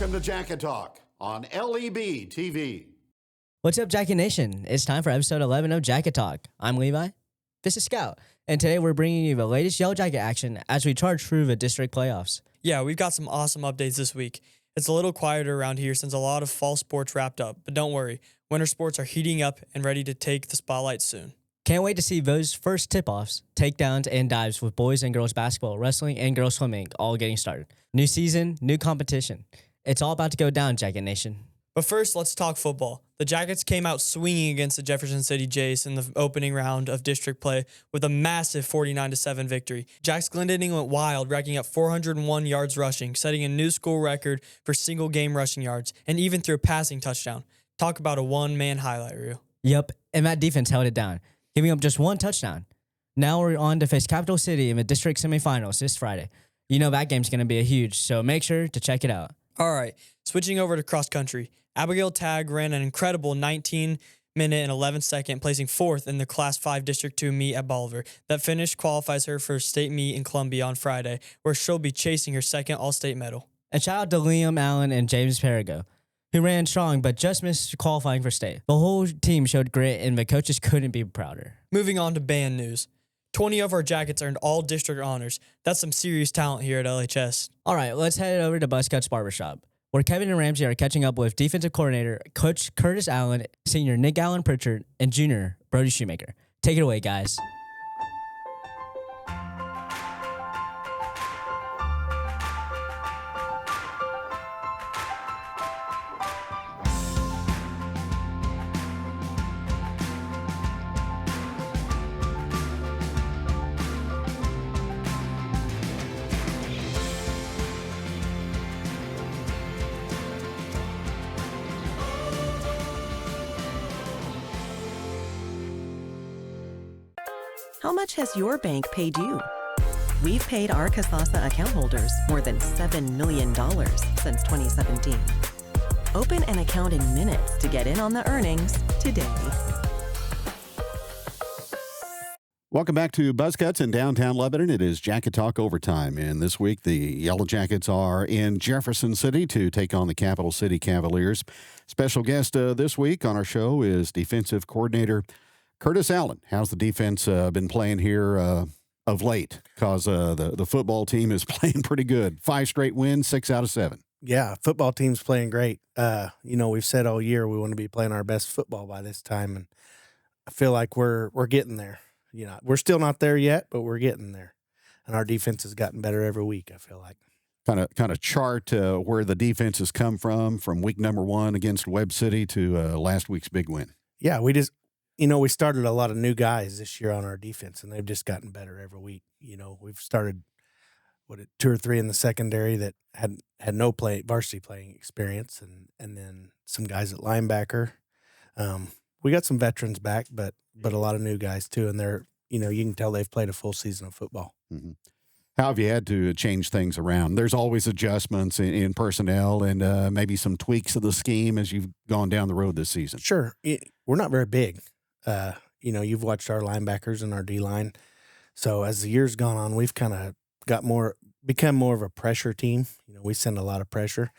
Welcome to Jacket Talk on LEB TV. What's up, Jacket Nation? It's time for episode 11 of Jacket Talk. I'm Levi. This is Scout. And today we're bringing you the latest Yellow Jacket action as we charge through the district playoffs. Yeah, we've got some awesome updates this week. It's a little quieter around here since a lot of fall sports wrapped up. But don't worry, winter sports are heating up and ready to take the spotlight soon. Can't wait to see those first tip-offs, takedowns, and dives with boys and girls basketball, wrestling, and girls swimming all getting started. New season, new competition. It's all about to go down, Jacket Nation. But first, let's talk football. The Jackets came out swinging against the Jefferson City Jays in the opening round of district play with a massive 49-7 victory. Jax Glendinning went wild, racking up 401 yards rushing, setting a new school record for single-game rushing yards, and even threw a passing touchdown. Talk about a one-man highlight reel. Yep, and that defense held it down, giving up just one touchdown. Now we're on to face Capital City in the district semifinals this Friday. You know that game's going to be a huge, so make sure to check it out. All right, switching over to cross country. Abigail Tagg ran an incredible 19-minute and 11-second, placing fourth in the Class 5 District 2 meet at Bolivar. That finish qualifies her for state meet in Columbia on Friday, where she'll be chasing her second All-State medal. And shout out to Liam Allen and James Perigo, who ran strong but just missed qualifying for state. The whole team showed grit, and the coaches couldn't be prouder. Moving on to band news. 20 of our Jackets earned all district honors. That's some serious talent here at LHS. All right, let's head over to Buzzcut's Barbershop, where Kevin and Ramsey are catching up with defensive coordinator Coach Curtis Allen, senior Nick Allen-Pritchard, and junior Brody Shoemaker. Take it away, guys. How much has your bank paid you? We've paid our Kasasa account holders more than $7 million since 2017. Open an account in minutes to get in on the earnings today. Welcome back to Buzzcuts in downtown Lebanon. It is Jacket Talk overtime, and this week the Yellow Jackets are in Jefferson City to take on the Capital City Cavaliers. Special guest this week on our show is defensive coordinator Curtis Allen. How's the defense been playing here of late? Because the football team is playing pretty good. 5 straight wins, 6 out of 7. Yeah, football team's playing great. We've said all year we want to be playing our best football by this time, and I feel like we're getting there. We're still not there yet, but we're getting there. And our defense has gotten better every week, I feel like. Kind of chart where the defense has come from week number 1 against Webb City to last week's big win. Yeah, we started a lot of new guys this year on our defense, and they've just gotten better every week. We've started 2 or 3 in the secondary that had no varsity playing experience, and then some guys at linebacker. We got some veterans back, but a lot of new guys too, and they're you can tell they've played a full season of football. Mm-hmm. How have you had to change things around? There's always adjustments in personnel and maybe some tweaks of the scheme as you've gone down the road this season. Sure, we're not very big. You've watched our linebackers and our D-line. So as the years gone on, we've kind of become more of a pressure team. We send a lot of pressure,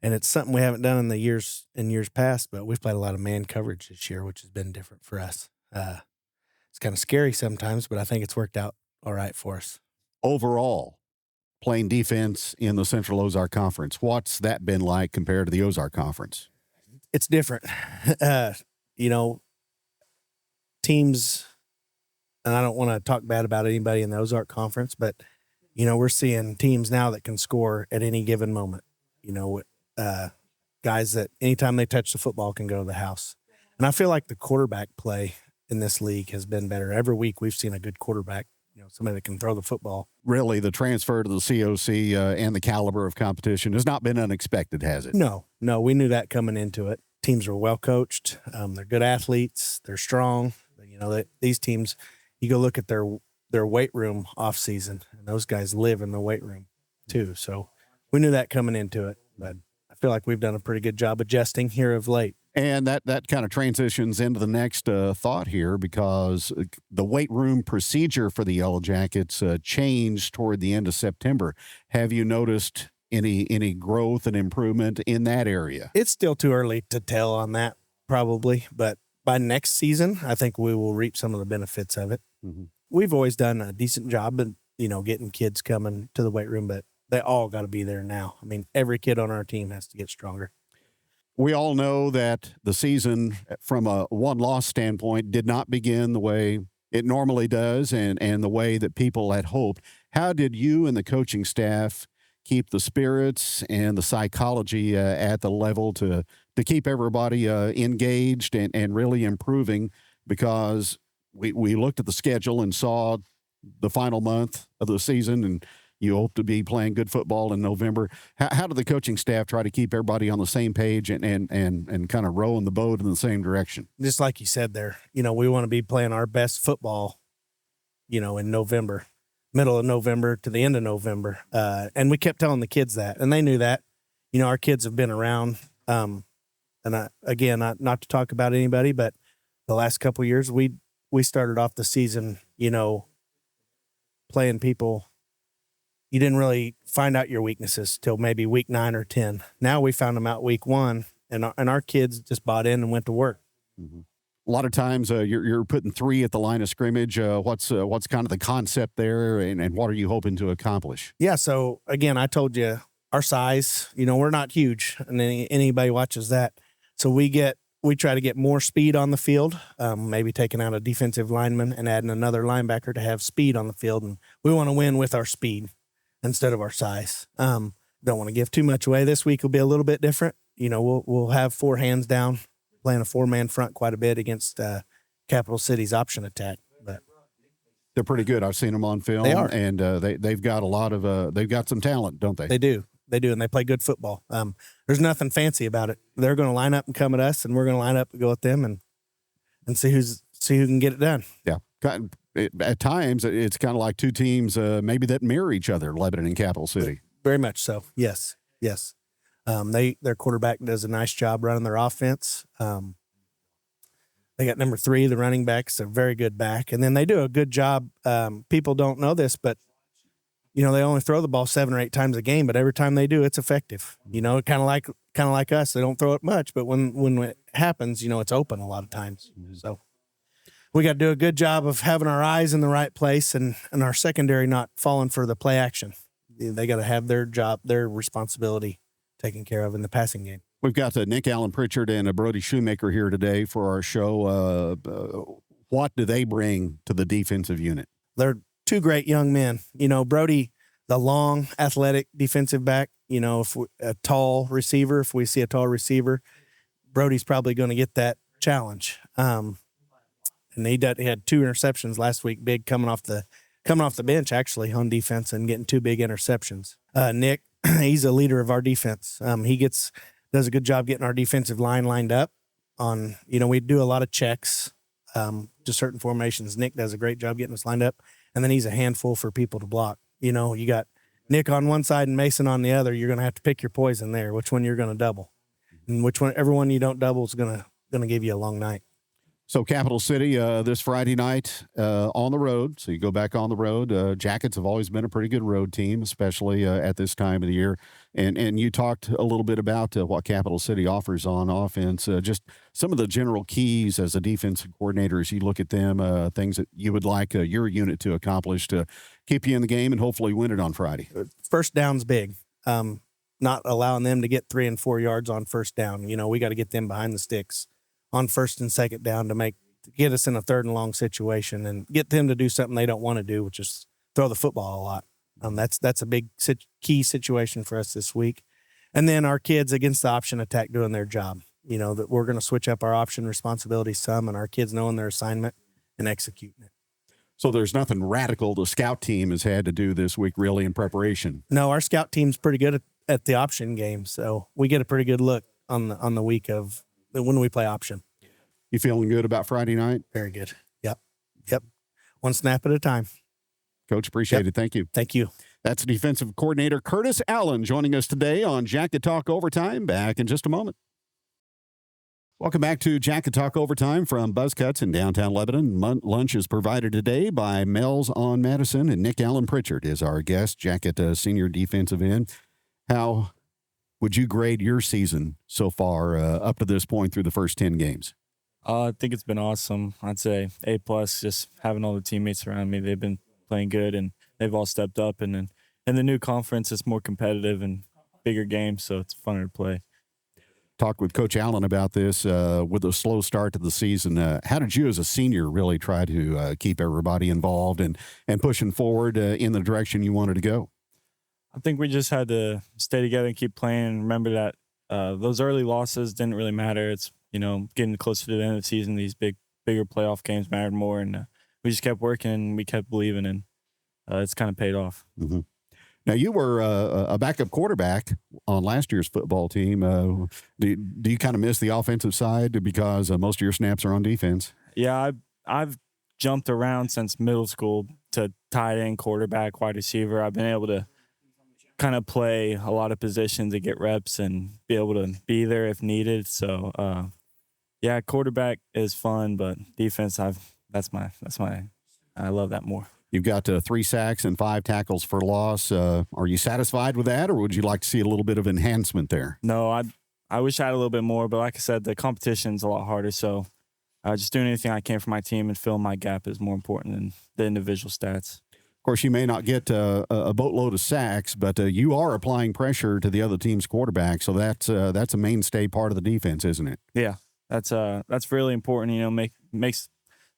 and it's something we haven't done in years past, but we've played a lot of man coverage this year, which has been different for us. It's kind of scary sometimes, but I think it's worked out all right for us. Overall, Playing defense in the Central Ozark Conference, what's that been like compared to the Ozark Conference? It's different. Teams, and I don't want to talk bad about anybody in the Ozark Conference, but, we're seeing teams now that can score at any given moment. Guys that anytime they touch the football can go to the house. And I feel like the quarterback play in this league has been better. Every week we've seen a good quarterback, somebody that can throw the football. Really, the transfer to the COC and the caliber of competition has not been unexpected, has it? No, we knew that coming into it. Teams are well coached. They're good athletes. They're strong. These teams, you go look at their weight room off season, and those guys live in the weight room too. So we knew that coming into it, but I feel like we've done a pretty good job adjusting here of late. And that kind of transitions into the next thought here, because the weight room procedure for the Yellow Jackets changed toward the end of September. Have you noticed any growth and improvement in that area? It's still too early to tell on that, probably, but by next season, I think we will reap some of the benefits of it. Mm-hmm. We've always done a decent job of, getting kids coming to the weight room, but they all got to be there now. I mean, every kid on our team has to get stronger. We all know that the season, from a one-loss standpoint, did not begin the way it normally does and the way that people had hoped. How did you and the coaching staff keep the spirits and the psychology at the level to keep everybody engaged and really improving? Because we looked at the schedule and saw the final month of the season, and you hope to be playing good football in November. How did the coaching staff try to keep everybody on the same page and kind of rowing the boat in the same direction? Just like you said there, we want to be playing our best football, in November, middle of November to the end of November. And we kept telling the kids that, and they knew that. Our kids have been around. And not to talk about anybody, but the last couple of years, we started off the season, playing people. You didn't really find out your weaknesses till maybe week 9 or 10. Now we found them out week 1, and our kids just bought in and went to work. Mm-hmm. A lot of times you're putting 3 at the line of scrimmage. What's kind of the concept there, and what are you hoping to accomplish? Yeah, so again, I told you our size. We're not huge, and anybody watches that. So we try to get more speed on the field. Maybe taking out a defensive lineman and adding another linebacker to have speed on the field, and we want to win with our speed instead of our size. Don't want to give too much away. This week will be a little bit different. We'll have 4 hands down, playing a 4-man front quite a bit against Capital City's option attack. But they're pretty good. I've seen them on film. They are, and they've got a lot of they've got some talent, don't they? They do, and they play good football. There's nothing fancy about it. They're going to line up and come at us, and we're going to line up and go at them, and see who can get it done. Yeah. At times, it's kind of like 2 teams maybe that mirror each other, Lebanon and Capital City. Very much so. Yes. Their quarterback does a nice job running their offense. They got number 3, the running back's a very good back, and then they do a good job. People don't know this, but they only throw the ball 7 or 8 times a game, but every time they do, it's effective. Kind of like us. They don't throw it much, but when it happens, it's open a lot of times. So we got to do a good job of having our eyes in the right place and our secondary not falling for the play action. They got to have their job, their responsibility taken care of in the passing game. We've got Nick Allen-Pritchard and Brody Shoemaker here today for our show. What do they bring to the defensive unit? They're 2 great young men. Brody, the long, athletic defensive back, if a tall receiver, if we see a tall receiver, Brody's probably going to get that challenge. And he had 2 interceptions last week, big coming off the bench, actually, on defense and getting 2 big interceptions. Nick, he's a leader of our defense. He does a good job getting our defensive line lined up on, we do a lot of checks to certain formations. Nick does a great job getting us lined up, and then he's a handful for people to block. You got Nick on one side and Mason on the other. You're going to have to pick your poison there, which one you're going to double. And everyone you don't double is going to give you a long night. So Capital City this Friday night on the road. So you go back on the road. Jackets have always been a pretty good road team, especially at this time of the year. And you talked a little bit about what Capital City offers on offense. Just some of the general keys as a defensive coordinator as you look at them, things that you would like your unit to accomplish to keep you in the game and hopefully win it on Friday. First down's big. Not allowing them to get 3 and 4 yards on first down. We got to get them behind the sticks on first and second down to get us in a 3rd and long situation and get them to do something they don't want to do, which is throw the football a lot. That's a big key situation for us this week. And then our kids against the option attack doing their job. That we're going to switch up our option responsibilities some, and our kids knowing their assignment and executing it. So there's nothing radical the scout team has had to do this week really in preparation. No, our scout team's pretty good at the option game, so we get a pretty good look on the week of when we play option. You feeling good about Friday night? Very good. Yep. One snap at a time. Coach, appreciate it. Thank you. Thank you. That's defensive coordinator Curtis Allen joining us today on Jacket Talk Overtime. Back in just a moment. Welcome back to Jacket Talk Overtime from Buzzcuts in downtown Lebanon. Lunch is provided today by Mel's on Madison, and Nick Allen-Pritchard is our guest, Jacket senior defensive end. How would you grade your season so far up to this point through the first 10 games? I think it's been awesome. I'd say A+, just having all the teammates around me. They've been playing good, and they've all stepped up. And then in the new conference, it's more competitive and bigger games, so it's funner to play. Talked with Coach Allen about this with a slow start to the season. How did you as a senior really try to keep everybody involved and pushing forward in the direction you wanted to go? I think we just had to stay together and keep playing and remember that those early losses didn't really matter. It's, getting closer to the end of the season, these bigger playoff games mattered more. And we just kept working and we kept believing, and it's kind of paid off. Mm-hmm. Now, you were a backup quarterback on last year's football team. Do you kind of miss the offensive side because most of your snaps are on defense? Yeah, I've jumped around since middle school to tight end, quarterback, wide receiver. I've been able to kind of play a lot of positions and get reps and be able to be there if needed. So, yeah, quarterback is fun, but defense, I love that more. You've got 3 sacks and 5 tackles for loss. Are you satisfied with that, or would you like to see a little bit of enhancement there? No, I wish I had a little bit more, but like I said, the competition's a lot harder. So just doing anything I can for my team and filling my gap is more important than the individual stats. Of course, you may not get a boatload of sacks, but you are applying pressure to the other team's quarterback, so that's a mainstay part of the defense, isn't it? Yeah, that's really important. Makes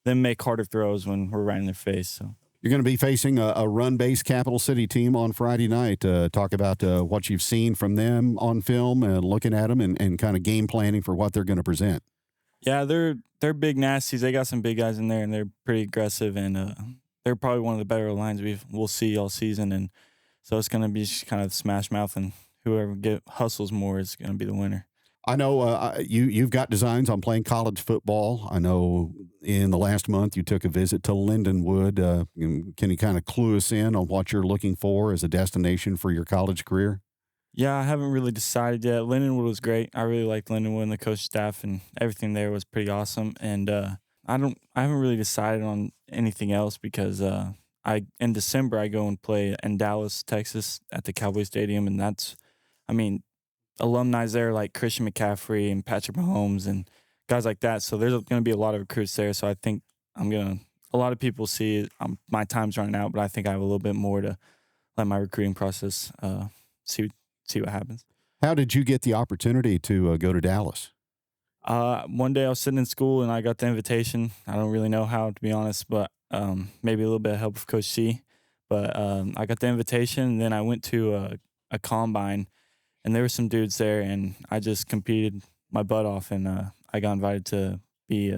them make harder throws when we're right in their face. So. You're going to be facing a run-based Capital City team on Friday night. Talk about what you've seen from them on film, looking at them, and kind of game planning for what they're going to present. Yeah, they're big nasties. They got some big guys in there, and they're pretty aggressive, and they're probably one of the better lines we'll see all season. And so it's going to be just kind of smash mouth, and whoever hustles more is going to be the winner. I know you've got designs on playing college football. I know in the last month you took a visit to Lindenwood. Can you kind of clue us in on what you're looking for as a destination for your college career? Yeah, I haven't really decided yet. Lindenwood was great. I really liked Lindenwood, and the coach staff and everything there was pretty awesome. And I haven't really decided on anything else because in December I go and play in Dallas, Texas at the Cowboy Stadium, and alumni there like Christian McCaffrey and Patrick Mahomes and guys like that. So there's going to be a lot of recruits there. So I think a lot of people see my time's running out, but I think I have a little bit more to let my recruiting process see what happens. How did you get the opportunity to go to Dallas? One day I was sitting in school and I got the invitation. I don't really know how, to be honest, but maybe a little bit of help with Coach C. But I got the invitation, and then I went to a combine, and there were some dudes there, and I just competed my butt off, and I got invited to be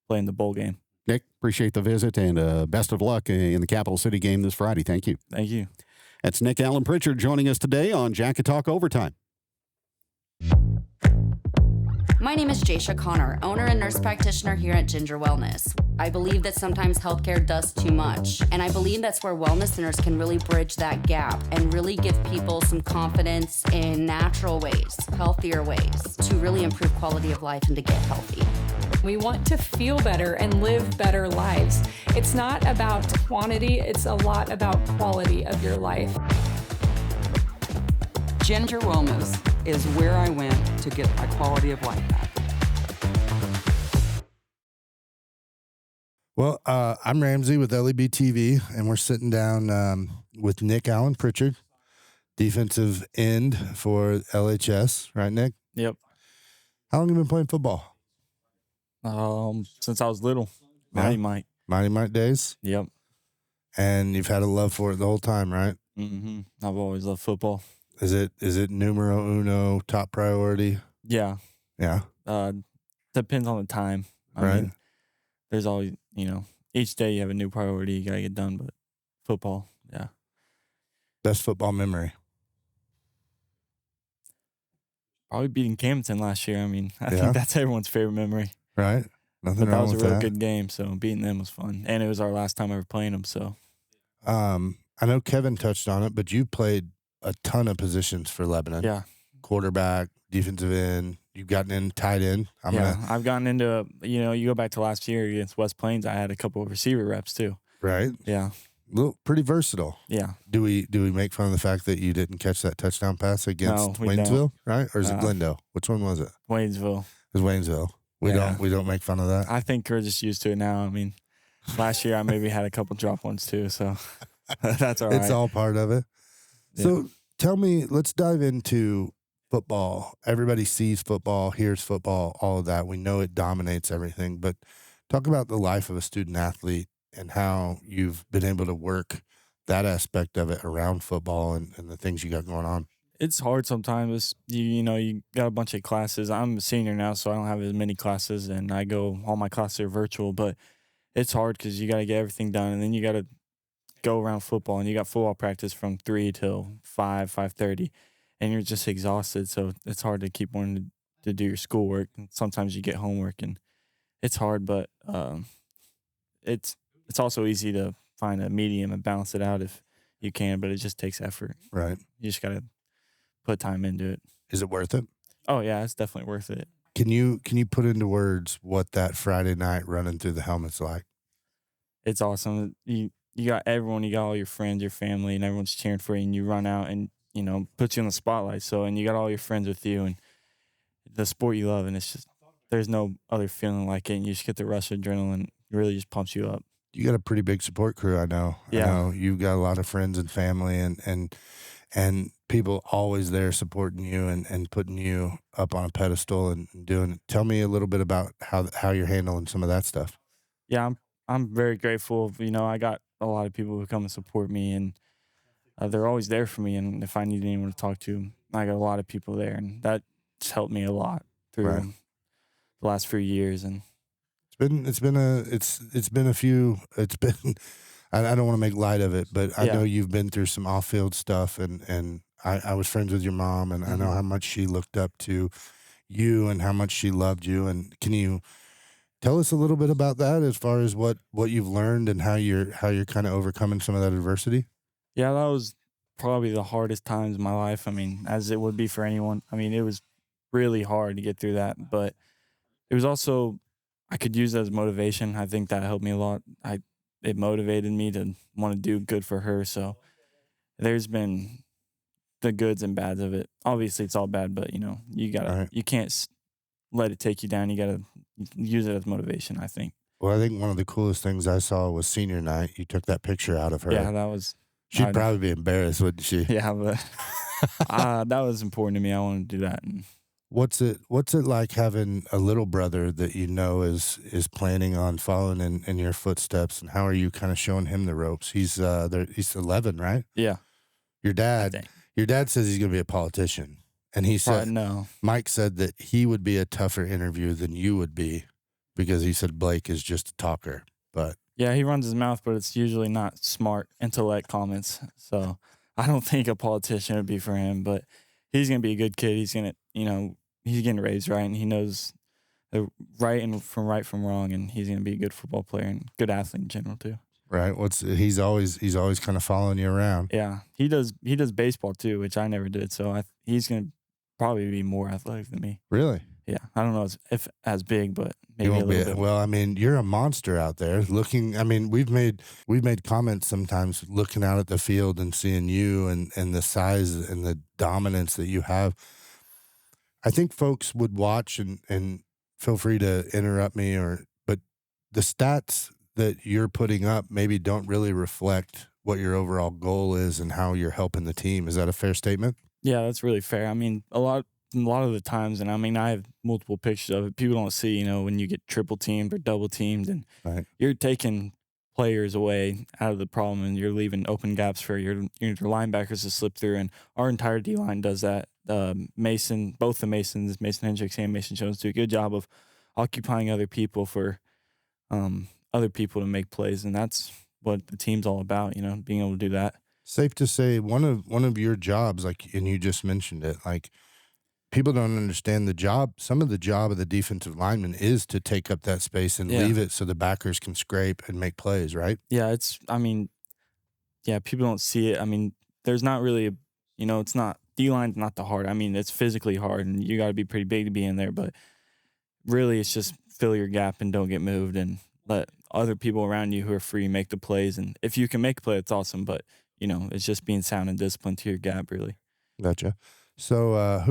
playing the bowl game. Nick, appreciate the visit, and best of luck in the Capital City game this Friday. Thank you. Thank you. That's Nick Allen-Pritchard joining us today on Jacket Talk Overtime. My name is Jaysha Connor, owner and nurse practitioner here at Ginger Wellness. I believe that sometimes healthcare does too much, and I believe that's where wellness centers can really bridge that gap and really give people some confidence in natural ways, healthier ways, to really improve quality of life and to get healthy. We want to feel better and live better lives. It's not about quantity, it's a lot about quality of your life. Ginger Wellness is where I went to get my quality of life back. Well, I'm Ramsey with LEB TV, and we're sitting down with Nick Allen-Pritchard, defensive end for LHS, right, Nick? Yep. How long have you been playing football? Since I was little. Mighty Mike. Mighty Mike days? Yep. And you've had a love for it the whole time, right? Mm-hmm. I've always loved football. Is it numero uno, top priority? Yeah. Yeah. Depends on the time. I mean, there's always, each day you have a new priority you got to get done, but football, yeah. Best football memory? Probably beating Camden last year. I mean, I think that's everyone's favorite memory. Right. Nothing but wrong that was with a real that. good game, so beating them was fun. And it was our last time ever playing them, so. I know Kevin touched on it, but you played a ton of positions for Lebanon. Yeah. Quarterback, defensive end. You've gotten in tight end. I've gotten into, you go back to last year against West Plains, I had a couple of receiver reps too. Right. Yeah. Pretty versatile. Yeah. Do we make fun of the fact that you didn't catch that touchdown pass against we Waynesville, don't. right? Or is it Glendale? Which one was it? Waynesville. It was Waynesville. We don't make fun of that. I think we're just used to it now. I mean, last year I maybe had a couple drop ones too, so that's all right. It's all part of it. Yeah. So tell me, let's dive into football. Everybody sees football, hears football, all of that. We know it dominates everything, but talk about the life of a student athlete and how you've been able to work that aspect of it around football and the things you got going on. It's hard sometimes. You got a bunch of classes. I'm a senior now, so I don't have as many classes, and all my classes are virtual, but it's hard because you got to get everything done, and then you got to go around football, and you got football practice from 3 till 5:30, and you're just exhausted, so it's hard to keep wanting to do your schoolwork. And sometimes you get homework, and it's hard, but it's also easy to find a medium and balance it out if you can, but it just takes effort. Right. You just got to put time into it. Is it worth it? Oh, yeah, it's definitely worth it. Can you put into words what that Friday night running through the helmet's like? It's awesome. You got everyone, you got all your friends, your family, and everyone's cheering for you, and you run out and, puts you in the spotlight. So, and you got all your friends with you and the sport you love, and it's just, there's no other feeling like it, and you just get the rush of adrenaline. It really just pumps you up. You got a pretty big support crew, I know. Yeah. I know you've got a lot of friends and family and people always there supporting you and putting you up on a pedestal and doing it. Tell me a little bit about how you're handling some of that stuff. Yeah, I'm very grateful. I got a lot of people who come and support me, and they're always there for me. And if I need anyone to talk to, I got a lot of people there, and that's helped me a lot through the last few years. And it's been a few. I don't want to make light of it, but I know you've been through some off-field stuff, and I was friends with your mom, and I know how much she looked up to you and how much she loved you. And can you tell us a little bit about that as far as what you've learned and how you're kind of overcoming some of that adversity? Yeah, that was probably the hardest times in my life. I mean, as it would be for anyone. I mean, it was really hard to get through that, but it was also, I could use it as motivation. I think that helped me a lot. It motivated me to want to do good for her. So there's been the goods and bads of it. Obviously, it's all bad, but you can't let it take you down. You gotta use it as motivation, I think. Well, I think one of the coolest things I saw was senior night. You took that picture out of her. Yeah, that was. She'd probably be embarrassed, wouldn't she? Yeah, but that was important to me. I wanted to do that. And What's it like having a little brother that is planning on following in your footsteps, and how are you kind of showing him the ropes? He's 11, right? Yeah. Your dad says he's going to be a politician, and he said no. Mike said that he would be a tougher interview than you would be because he said Blake is just a talker. But yeah, he runs his mouth, but it's usually not smart intellect comments. So I don't think a politician would be for him, but he's going to be a good kid. He's going to, he's getting raised right, and he knows the right from wrong, and he's going to be a good football player and good athlete in general too. Right. He's always kind of following you around. Yeah, he does baseball too, which I never did. So he's going to probably be more athletic than me. Really? Yeah, I don't know if as big, but maybe won't a little bit. Well, I mean, you're a monster out there looking. I mean, we've made comments sometimes looking out at the field and seeing you and the size and the dominance that you have. I think folks would watch and feel free to interrupt me, but the stats that you're putting up maybe don't really reflect what your overall goal is and how you're helping the team. Is that a fair statement? Yeah, that's really fair. I mean, a lot of the times, and I mean, I have multiple pictures of it. People don't see, when you get triple teamed or double teamed, and you're taking players away out of the problem, and you're leaving open gaps for your linebackers to slip through. And our entire D line does that. Both the Masons, Mason Hendricks and Mason Jones, do a good job of occupying other people for other people to make plays, and that's what the team's all about. Being able to do that. Safe to say, one of your jobs, and you just mentioned it, people don't understand the job. Some of the job of the defensive lineman is to take up that space and leave it so the backers can scrape and make plays, right? Yeah, people don't see it. I mean, there's not really, it's not, D-line's not the hard. I mean, it's physically hard, and you got to be pretty big to be in there, but really it's just fill your gap and don't get moved and let other people around you who are free make the plays. And if you can make a play, it's awesome. But, it's just being sound and disciplined to your gap, really. Gotcha. So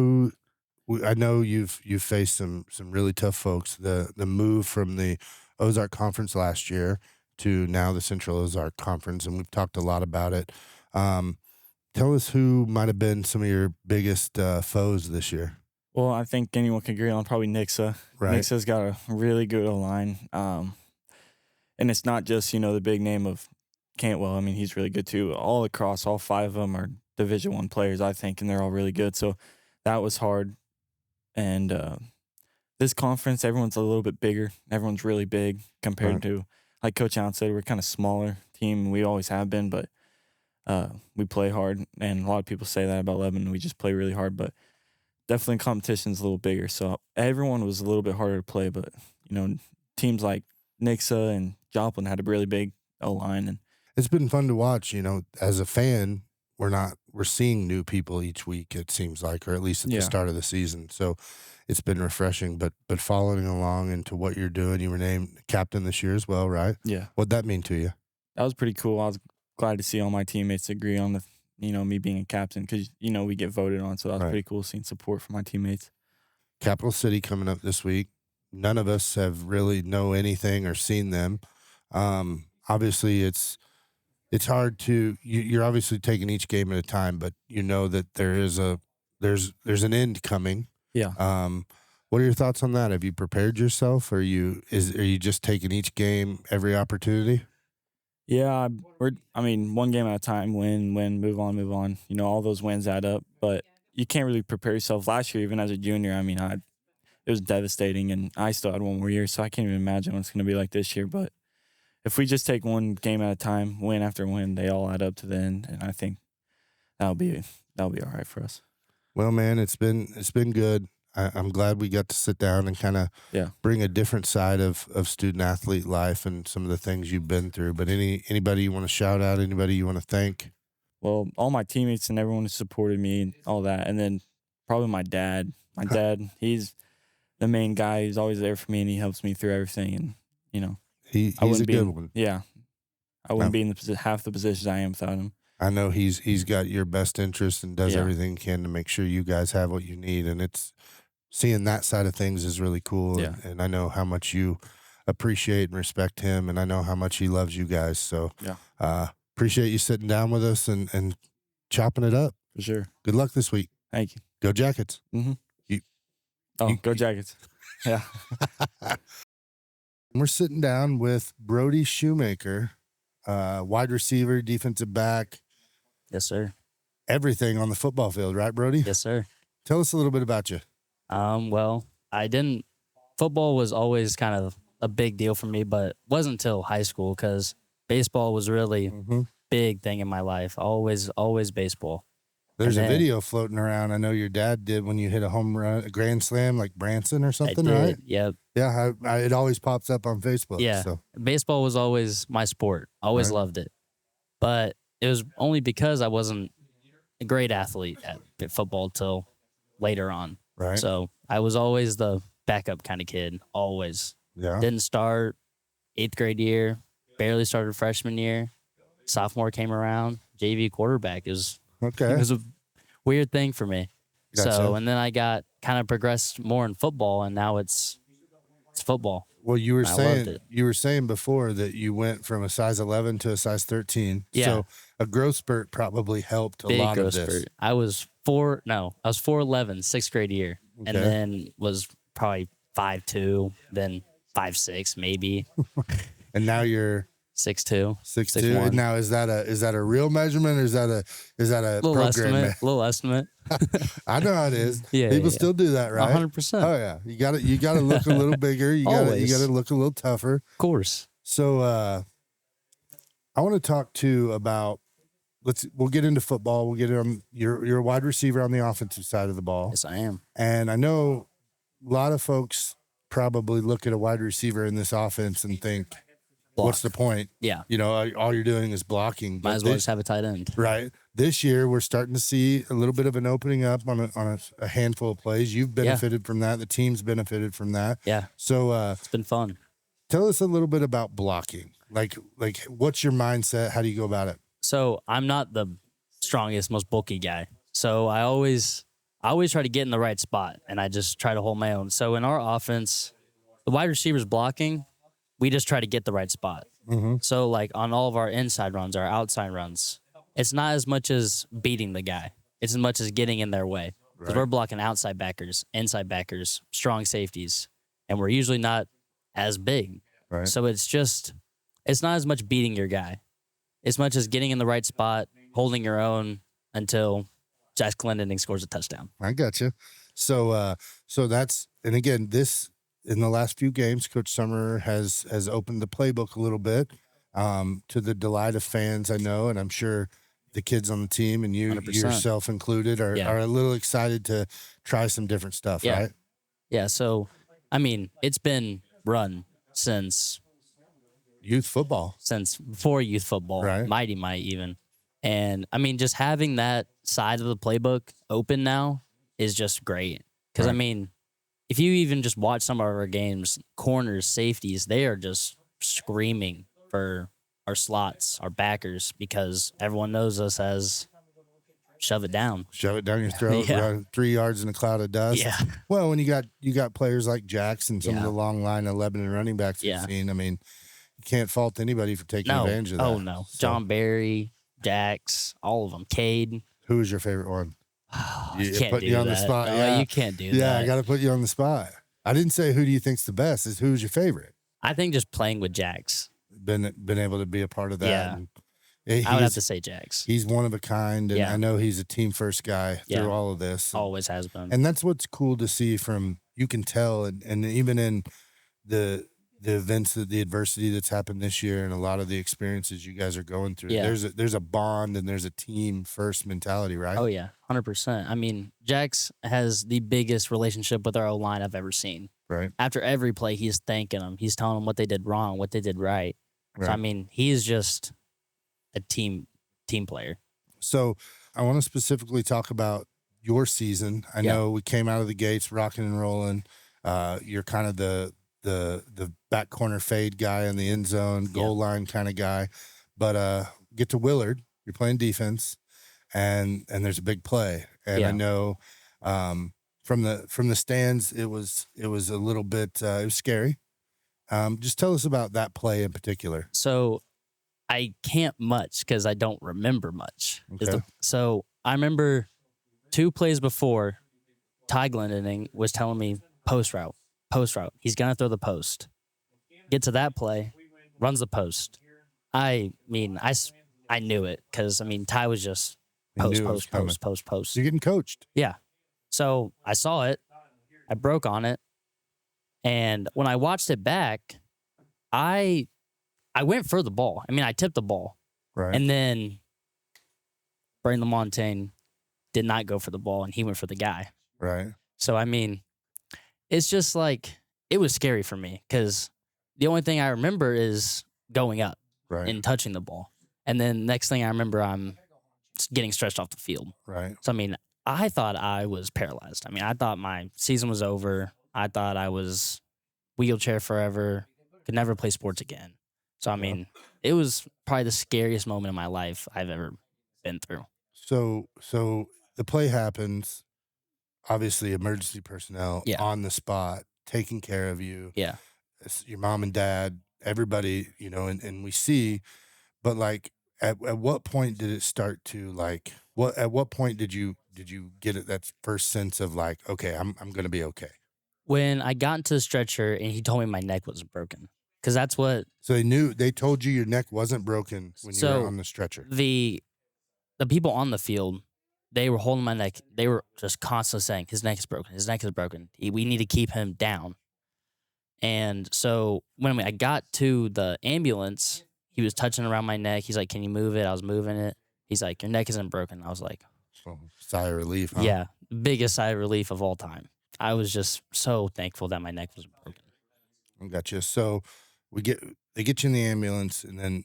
I know you've faced some really tough folks. The move from the Ozark Conference last year to now the Central Ozark Conference, and we've talked a lot about it. Tell us who might have been some of your biggest foes this year. Well, I think anyone can agree on probably Nixa. Right. Nixa's got a really good O-line. And it's not just, the big name of Cantwell. I mean, he's really good too. All across, all 5 of them are Division I players, I think, and they're all really good. So that was hard. And this conference, everyone's a little bit bigger. Everyone's really big compared to, like Coach Allen said, we're kind of smaller team. We always have been, but we play hard. And a lot of people say that about Lebanon. We just play really hard, but definitely competition's a little bigger. So everyone was a little bit harder to play, but, teams like Nixa and Joplin had a really big O-line. And it's been fun to watch. As a fan, we're seeing new people each week, it seems like, or at least at the start of the season. So it's been refreshing, but following along into what you're doing, you were named captain this year as well, right? Yeah. What'd that mean to you? That was pretty cool. I was glad to see all my teammates agree on the, me being a captain because, we get voted on. So that was pretty cool seeing support from my teammates. Capital City coming up this week. None of us have really know anything or seen them. Obviously, it's hard to you're obviously taking each game at a time, but you know that there's an end coming. Yeah. What are your thoughts on that? Have you prepared yourself? Are you just taking each game every opportunity? Yeah, one game at a time, win, move on. All those wins add up, but you can't really prepare yourself. Last year, even as a junior, it was devastating, and I still had one more year, so I can't even imagine what it's going to be like this year. But if we just take one game at a time, win after win, they all add up to the end, and I think that'll be all right for us. Well, man, it's been good. I'm glad we got to sit down and kind of bring a different side of student athlete life and some of the things you've been through. But anybody you want to shout out, anybody you want to thank? Well, all my teammates and everyone who supported me and all that, and then probably my dad. My dad, he's the main guy. He's always there for me, and he helps me through everything. And he's a good one. Yeah, I wouldn't be in half the positions I am without him. I know he's got your best interest and does everything he can to make sure you guys have what you need, and it's seeing that side of things is really cool. Yeah. And I know how much you appreciate and respect him, and I know how much he loves you guys. So appreciate you sitting down with us and chopping it up. For sure. Good luck this week. Thank you. Go Jackets. Mm-hmm. Go Jackets. Yeah. We're sitting down with Brody Shoemaker, wide receiver, defensive back. Yes, sir. Everything on the football field, right, Brody? Yes, sir. Tell us a little bit about you. Well, football was always kind of a big deal for me, but wasn't until high school because baseball was really big thing in my life. Always baseball. There's a video floating around. I know your dad did when you hit a home run, a grand slam like Branson or something, right? Yep. Yeah, it always pops up on Facebook. Yeah. So. Baseball was always my sport. Always loved it. But it was only because I wasn't a great athlete at football till later on. Right. So I was always the backup kind of kid. Always. Yeah. Didn't start 8th grade year. Barely started freshman year. Sophomore came around. JV quarterback. It was a weird thing for me. Gotcha. So, and then I got kind of progressed more in football, and now it's football. Well, you were saying before that you went from a size 11 to a size 13. Yeah. So a growth spurt probably helped Big a lot growth of this. spurt. I was 4'11", 6th grade year, and then was probably 5'2", then 5'6", maybe. And now you're 6'2", 6'2". And now is that a real measurement or is that a little program? Little estimate. I know how it is. Yeah, people still do that, right? 100%. Oh yeah, you got to look a little bigger. You got to look a little tougher. Of course. So I want to talk about. We'll get into football. We'll get on. You're a wide receiver on the offensive side of the ball. Yes, I am. And I know a lot of folks probably look at a wide receiver in this offense and think, what's the point? Yeah. All you're doing is blocking. Might as well just have a tight end. Right. This year, we're starting to see a little bit of an opening up on a handful of plays. You've benefited from that. The team's benefited from that. Yeah. So it's been fun. Tell us a little bit about blocking. Like what's your mindset? How do you go about it? So I'm not the strongest, most bulky guy. So I always try to get in the right spot, and I just try to hold my own. So in our offense, the wide receivers blocking, we just try to get the right spot. Mm-hmm. So like on all of our inside runs, our outside runs, it's not as much as beating the guy. It's as much as getting in their way. Because we're blocking outside backers, inside backers, strong safeties, and we're usually not as big. Right. So it's not as much beating your guy, as much as getting in the right spot, holding your own until Jack Glendening scores a touchdown. I got you. So that's, and again, this in the last few games, Coach Summer has opened the playbook a little bit, to the delight of fans, I know, and I'm sure the kids on the team and you 100%. yourself included are a little excited to try some different stuff, right? Yeah. So, I mean, it's been run since youth football, since before youth football, right? Mighty Might even. And I mean, just having that side of the playbook open now is just great. Because I mean, if you even just watch some of our games, corners, safeties, they are just screaming for our slots, our backers, because everyone knows us as shove it down Your throat, run 3 yards in a cloud of dust. Yeah. Well, when you got players like Jackson, some of the long line of Lebanon running backs we've seen, I mean, you can't fault anybody for taking advantage of that. Oh no, John Barry, Jax, all of them. Cade. Who was your favorite one? You can't put do you on that. the spot. Oh, Yeah, you can't do that. Yeah, I got to put you on the spot. I didn't say who do you think's the best. It's who's your favorite. I think just playing with Jax. Been able to be a part of that. Yeah. And I would have to say Jax. He's one of a kind, and I know he's a team first guy through all of this. Always has been. And that's what's cool to see from, you can tell, and even in the events, the adversity that's happened this year and a lot of the experiences you guys are going through, there's a bond and there's a team first mentality, right? Oh yeah, 100%. I mean, Jax has the biggest relationship with our O-line I've ever seen. Right. After every play, he's thanking them. He's telling them what they did wrong, what they did right. So I mean, he's just a team player. So I want to specifically talk about your season. I know we came out of the gates rocking and rolling. You're kind of the back corner fade guy in the end zone, goal line kind of guy. But get to Willard, you're playing defense, and there's a big play. And I know from the stands, it was a little bit it was scary. Just tell us about that play in particular. So I can't much because I don't remember much. Okay. So I remember 2 plays before, Ty Glendening was telling me post route. He's going to throw the post. Get to that play, runs the post. I mean, I knew it because, I mean, Ty was just post. You're getting coached. Yeah. So I saw it. I broke on it. And when I watched it back, I went for the ball. I mean, I tipped the ball. Right. And then Brain Lamontagne did not go for the ball, and he went for the guy. Right. So, I mean, it's just like, it was scary for me because the only thing I remember is going up and touching the ball. And then next thing I remember, I'm getting stretched off the field. Right. So, I mean, I thought I was paralyzed. I mean, I thought my season was over. I thought I was wheelchair forever, could never play sports again. So, I mean, it was probably the scariest moment in my life I've ever been through. So the play happens, obviously emergency personnel on the spot, taking care of you. Yeah. It's your mom and dad, everybody, you know, and we see, but like at what point did it start to like, at what point did you get it, that first sense of like, okay, I'm going to be okay? When I got into the stretcher and he told me my neck wasn't broken. Because that's what... So they told you your neck wasn't broken when you were on the stretcher. The people on the field, they were holding my neck. They were just constantly saying, his neck is broken. His neck is broken. We need to keep him down. And so when I got to the ambulance, he was touching around my neck. He's like, can you move it? I was moving it. He's like, your neck isn't broken. I was like... Sigh of relief, huh? Yeah. Biggest sigh of relief of all time. I was just so thankful that my neck was broken. I got you. So they get you in the ambulance, and then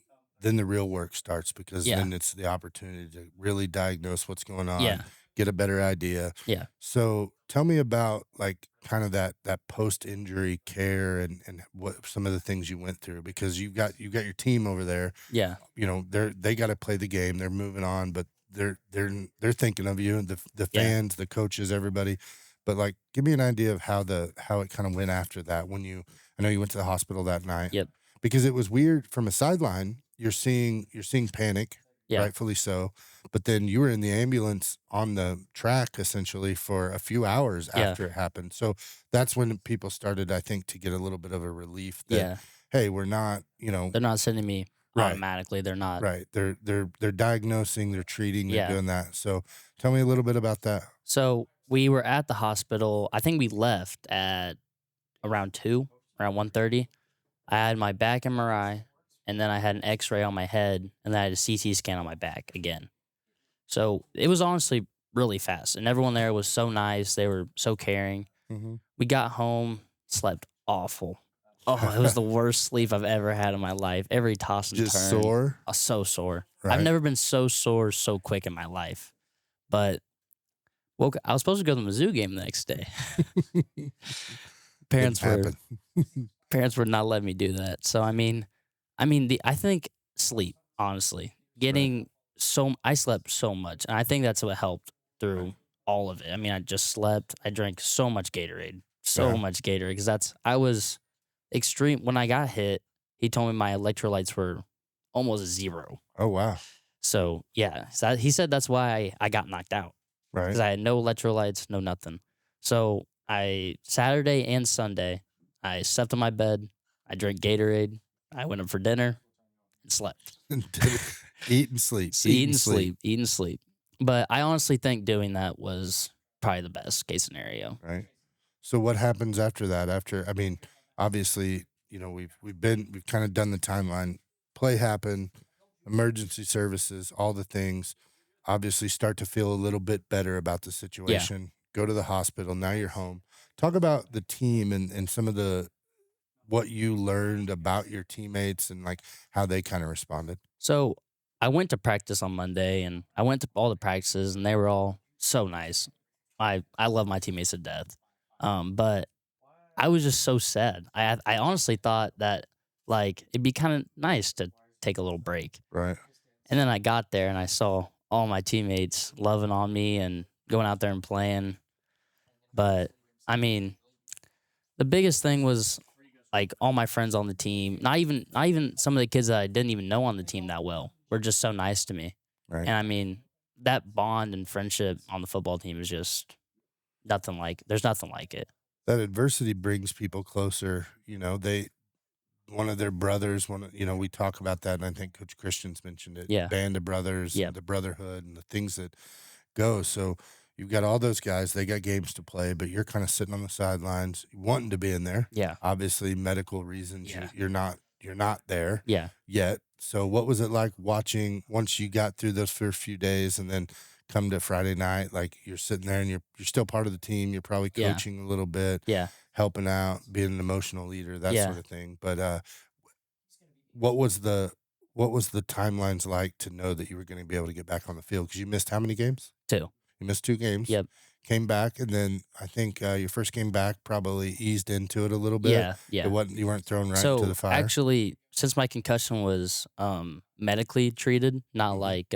the real work starts because then it's the opportunity to really diagnose what's going on. Yeah. get a better idea. Yeah. So tell me about like kind of that post-injury care and what some of the things you went through, because you got your team over there. Yeah. You know, they got to play the game. They're moving on, but they're thinking of you, the fans, the coaches, everybody. But like, give me an idea of how it kind of went after that. I know you went to the hospital that night. Yep. Because it was weird from a sideline. You're seeing panic, rightfully so. But then you were in the ambulance on the track essentially for a few hours after it happened. So that's when people started, I think, to get a little bit of a relief that, hey, we're not, they're not sending me automatically. They're not. Right. They're diagnosing, they're treating, they're doing that. So tell me a little bit about that. So we were at the hospital. I think we left at around 1:30. I had my back MRI, and then I had an X-ray on my head, and then I had a CT scan on my back again. So it was honestly really fast, and everyone there was so nice. They were so caring. Mm-hmm. We got home, slept awful. Oh, it was the worst sleep I've ever had in my life. Every toss and turn. Just sore? So sore. Right. I've never been so sore so quick in my life. But I was supposed to go to the Mizzou game the next day. Parents were not letting me do that. So I think sleep, honestly, I slept so much, and I think that's what helped through all of it. I mean, I just slept. I drank so much Gatorade, because I was extreme. When I got hit, he told me my electrolytes were almost 0. Oh wow. So yeah, he said that's why I got knocked out. Right. Because I had no electrolytes, no nothing. So Saturday and Sunday, I slept on my bed. I drank Gatorade. I went up for dinner and slept. Eat and sleep. Eat and sleep. But I honestly think doing that was probably the best case scenario. Right. So what happens after that? Obviously, we've kind of done the timeline. Play happened, emergency services, all the things. Obviously start to feel a little bit better about the situation. Go to the hospital. Now you're home. Talk about the team and some of what you learned about your teammates and like how they kind of responded. So I went to practice on Monday, and I went to all the practices, and they were all so nice. I love my teammates to death. But I was just so sad. I honestly thought that like it'd be kind of nice to take a little break. Right. And then I got there and I saw all my teammates loving on me and going out there and playing. But I mean, the biggest thing was like all my friends on the team, not even some of the kids that I didn't even know on the team that well, were just so nice to me. Right. And I mean, that bond and friendship on the football team is just there's nothing like it. That adversity brings people closer. One of their brothers, we talk about that, and I think Coach Christian's mentioned it. Yeah. Band of brothers, the brotherhood, and the things that go. So you've got all those guys. They got games to play, but you're kind of sitting on the sidelines, wanting to be in there. Yeah. Obviously, medical reasons. Yeah. You're not there. Yeah. Yet. So what was it like watching once you got through those first few days, and then come to Friday night? Like you're sitting there, and you're still part of the team. You're probably coaching a little bit. Yeah. Helping out, being an emotional leader, that sort of thing. But what was the timelines like to know that you were going to be able to get back on the field? Because you missed how many games? 2. You missed 2 games. Yep. Came back, and then I think your first game back probably eased into it a little bit. Yeah. You weren't thrown right into the fire. Actually, since my concussion was medically treated, not like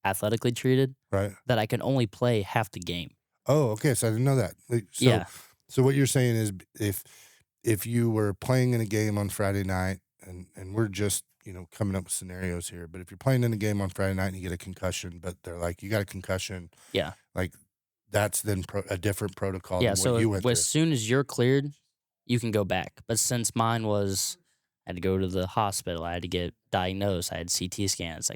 athletically treated, right? That I can only play half the game. Oh, okay. So I didn't know that. So what you're saying is if you were playing in a game on Friday night, and we're just, coming up with scenarios here, but if you're playing in a game on Friday night and you get a concussion, but they're like, you got a concussion. Yeah. Like that's then a different protocol than what so you went through. As soon as you're cleared, you can go back. But since mine was, I had to go to the hospital. I had to get diagnosed. I had CT scans,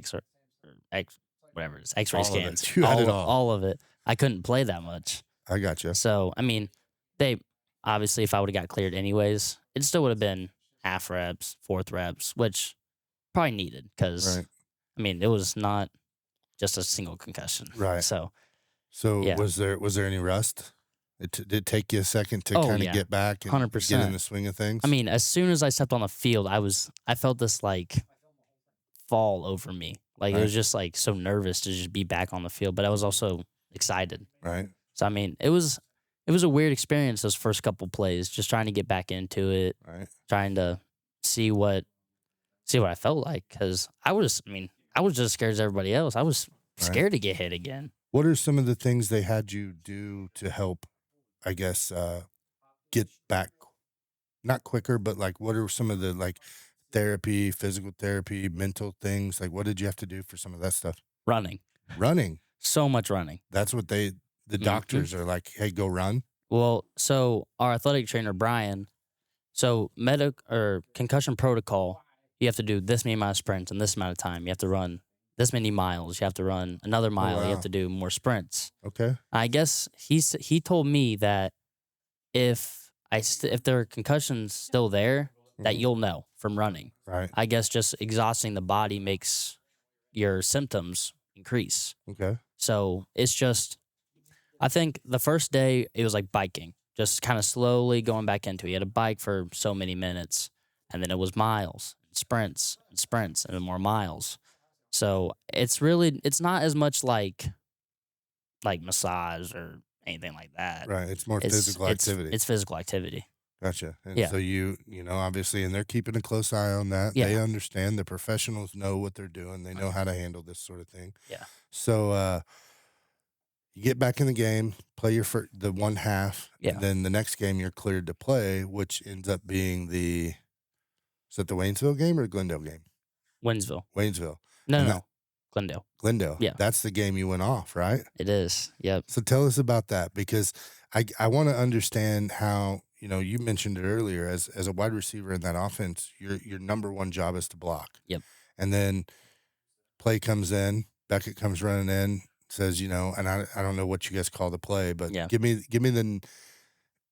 whatever it is, X-ray scans. You had it all. All of it. I couldn't play that much. I got you. So, I mean, they obviously, if I would have got cleared anyways, it still would have been half reps, fourth reps, which probably needed because, I mean, it was not just a single concussion. Right. So was there any rust? Did it take you a second to kind of get back and 100%. get in the swing of things? I mean, as soon as I stepped on the field, I felt this like fall over me. Like it was just like so nervous to just be back on the field, but I was also excited. Right. So I mean, it was a weird experience those first couple plays, just trying to get back into it, Right. trying to see what I felt like, because I was just scared as everybody else. I was scared to get hit again. What are some of the things they had you do to help, I guess, get back, not quicker, but like, what are some of the like therapy, physical therapy, mental things? Like, what did you have to do for some of that stuff? Running, So much running. that's what the doctors are like, hey, go run. Well, so our athletic trainer Brian, so concussion protocol, you have to do this many amount of sprints in this amount of time. You have to run this many miles. You have to run another mile. You wow. have to do more sprints. Okay. I guess he told me that if there are concussions still there, that you'll know from running. Right. I guess just exhausting the body makes your symptoms increase. Okay. So it's just, I think the first day it was like biking, just kind of slowly going back into it. You had to bike for so many minutes, and then it was miles, sprints, and then more miles. So it's not as much like massage or anything like that. Right. It's more physical activity. It's physical activity. Gotcha. And Yeah. so you obviously, and they're keeping a close eye on that. Yeah. They understand. The professionals know what they're doing. They know how to handle this sort of thing. Yeah. So you get back in the game, play the one half. Yeah. And then the next game you're cleared to play, which ends up being is that the Waynesville game or Glendale game? Waynesville. No. Glendale. Glendale. Yeah. That's the game you went off, right? It is. Yep. So tell us about that, because I want to understand how, you mentioned it earlier, as a wide receiver in that offense, your number one job is to block. Yep. And then play comes in, Beckett comes running in, says, and I don't know what you guys call the play, but Yeah. give me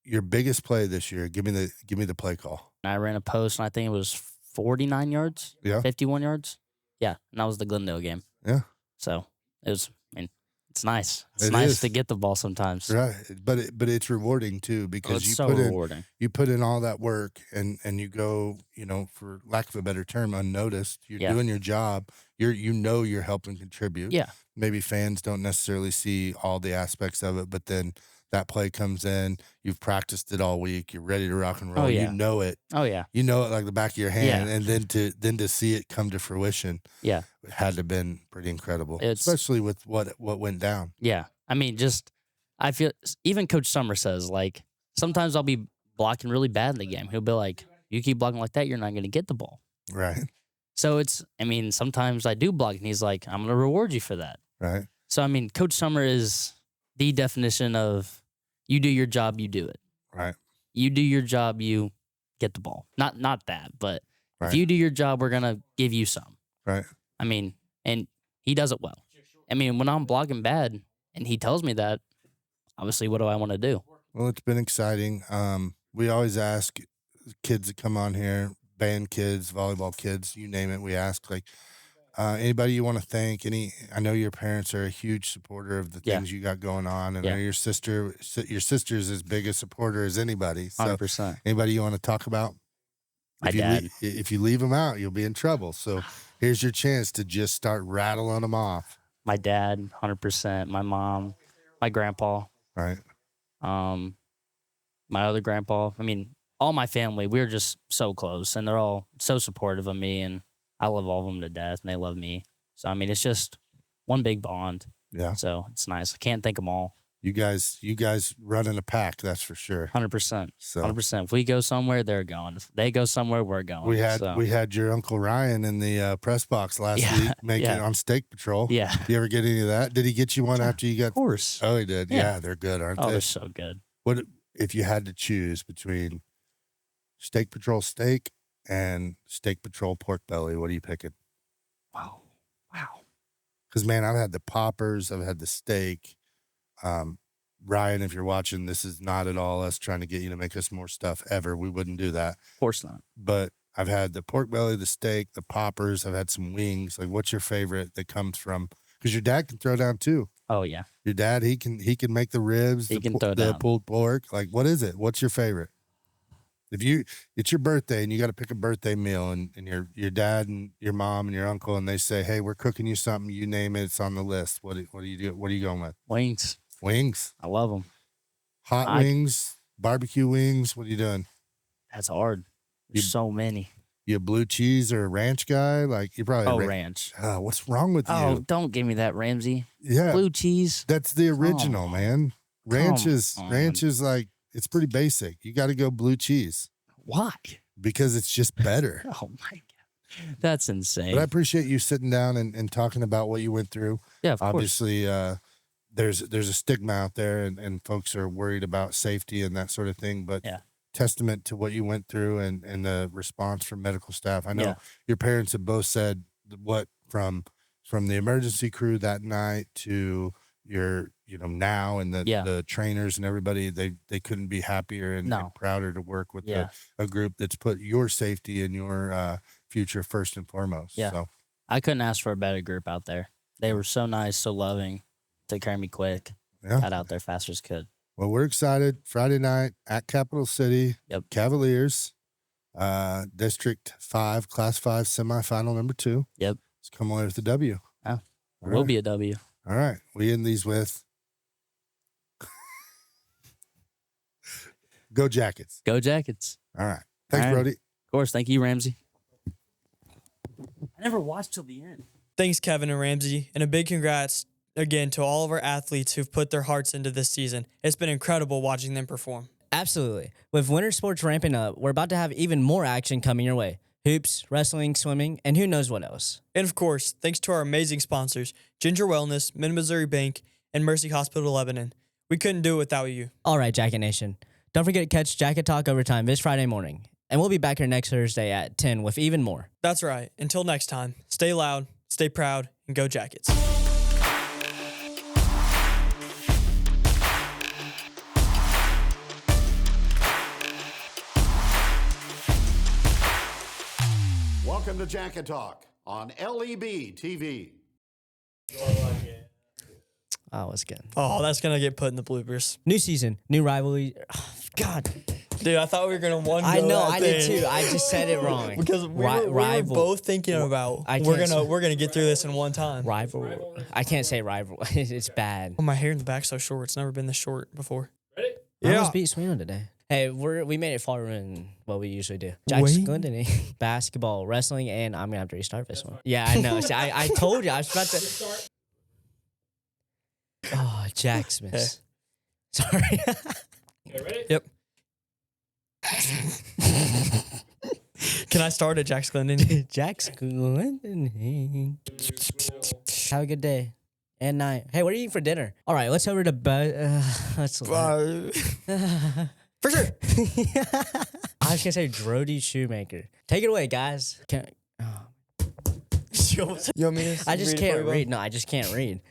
your biggest play this year. Give me the play call. I ran a post, and I think it was 49 yards, Yeah. 51 yards. Yeah, and that was the Glendale game. Yeah. So it was, it's nice. It's It nice is. to get the ball sometimes. Right. But it's rewarding too, because It's you so put rewarding. you put in all that work and you go, for lack of a better term, unnoticed. You're Yeah. doing your job. You're helping contribute. Yeah. Maybe fans don't necessarily see all the aspects of it, but then that play comes in, you've practiced it all week, you're ready to rock and roll. Oh, yeah. You know it. Oh, yeah. You know it like the back of your hand. Yeah. And then to see it come to fruition Yeah. had to have been pretty incredible. It's- especially with what went down. Yeah. I feel, even Coach Summer says, like, sometimes I'll be blocking really bad in the game. He'll be like, you keep blocking like that, you're not going to get the ball. Right. So sometimes I do block, and he's like, I'm going to reward you for that. Right. So, Coach Summer is the definition of you do your job, you do it. Right. You do your job, you get the ball. Not that, but Right. if you do your job, we're going to give you some. Right. And he does it well. When I'm blocking bad and he tells me that, obviously, what do I want to do? Well, it's been exciting. We always ask kids that come on here, band kids, volleyball kids, you name it. We ask, like, anybody you want to thank. I know your parents are a huge supporter of the Yeah. things you got going on, and Yeah. your sister's as big a supporter as anybody. So 100%. anybody you want to talk about? My dad. If you leave them out, you'll be in trouble. So here's your chance to just start rattling them off. My dad, 100%. My mom, my grandpa, Right. my other grandpa. All my family, we're just so close, and they're all so supportive of me, and I love all of them to death, and they love me. So, it's just one big bond. Yeah. So it's nice. I can't thank them all. You guys run in a pack, that's for sure. 100%. So 100%. If we go somewhere, they're going. If they go somewhere, we're going. we had your Uncle Ryan in the press box last week making on Steak Patrol. Yeah. You ever get any of that? Did he get you one after you got? Of course. Oh, he did. Yeah. Yeah, they're good, aren't Oh, they? they're so good. What if you had to choose between Steak Patrol steak and Steak Patrol pork belly? What are you picking? Wow. Because, man, I've had the poppers, I've had the steak. Ryan, if you're watching, this is not at all us trying to get you to make us more stuff ever. We wouldn't do that. Of course not. But I've had the pork belly, the steak, the poppers. I've had some wings. Like, what's your favorite that comes from? Because your dad can throw down too. Oh, yeah. Your dad, he can make the ribs, He can throw the down. pulled pork. Like, what is it? What's your favorite? It's your birthday and you got to pick a birthday meal, and your dad and your mom and your uncle, and they say, hey, we're cooking you something, you name it, it's on the list. What do you do? What are you going with? Wings. Wings? I love them. Hot wings, barbecue wings. What are you doing? That's hard. There's so many. You a blue cheese or a ranch guy? Like, you probably ranch. What's wrong with you? Oh, don't give me that, Ramsey. Yeah. Blue cheese. That's the original, man. Ranch is like, it's pretty basic. You got to go blue cheese. Why? Because it's just better. Oh my God. That's insane. But I appreciate you sitting down and talking about what you went through. Yeah, of course. Obviously, there's a stigma out there, and folks are worried about safety and that sort of thing. But testament to what you went through and the response from medical staff. I know your parents have both said what from the emergency crew that night to your now, and the trainers and everybody, they couldn't be happier and prouder to work with a group that's put your safety and your future first and foremost. Yeah. So I couldn't ask for a better group out there. They were so nice, so loving, took care of me quick. Got out there fast as could. Well, we're excited. Friday night at Capital City. Yep. Cavaliers, District 5, Class 5 semifinal number 2. Yep. Let's come away with the W. Oh, it will be a W. All right. We end these with Go Jackets. Go Jackets. All right. Thanks, Brody. Of course. Thank you, Ramsey. I never watched till the end. Thanks, Kevin and Ramsey, and a big congrats again to all of our athletes who've put their hearts into this season. It's been incredible watching them perform. Absolutely. With winter sports ramping up, we're about to have even more action coming your way. Hoops, wrestling, swimming, and who knows what else. And of course, thanks to our amazing sponsors, Ginger Wellness, Mid-Missouri Bank, and Mercy Hospital Lebanon. We couldn't do it without you. All right, Jacket Nation. Don't forget to catch Jacket Talk Overtime this Friday morning. And we'll be back here next Thursday at 10 with even more. That's right. Until next time, stay loud, stay proud, and go Jackets. Welcome to Jacket Talk on LEB TV. Oh, it's good. Oh, that's going to get put in the bloopers. New season, new rivalry. Oh, God. Dude, I thought we were going to I know, I did too. I just said it wrong. Because we were both thinking about we're gonna get through this in one time. Rival. I can't say rival. It's bad. Oh, my hair in the back's so short. It's never been this short before. Ready? I almost beat Sweden today. Hey, we made it farther than what we usually do. Jack's Glendon, basketball, wrestling, and I'm gonna have to restart this one. Yeah, I know. See, I told you I was about to. Oh, Jack Smith. Hey. Sorry. Okay, ready? Yep. Can I start at Jack's Glendon? Jack's Glendon. Have a good day and night. Hey, what are you eating for dinner? All right, let's over to let's. For sure. I was gonna say Brody Shoemaker. Take it away, guys. You want me to I just can't read. No, I just can't read.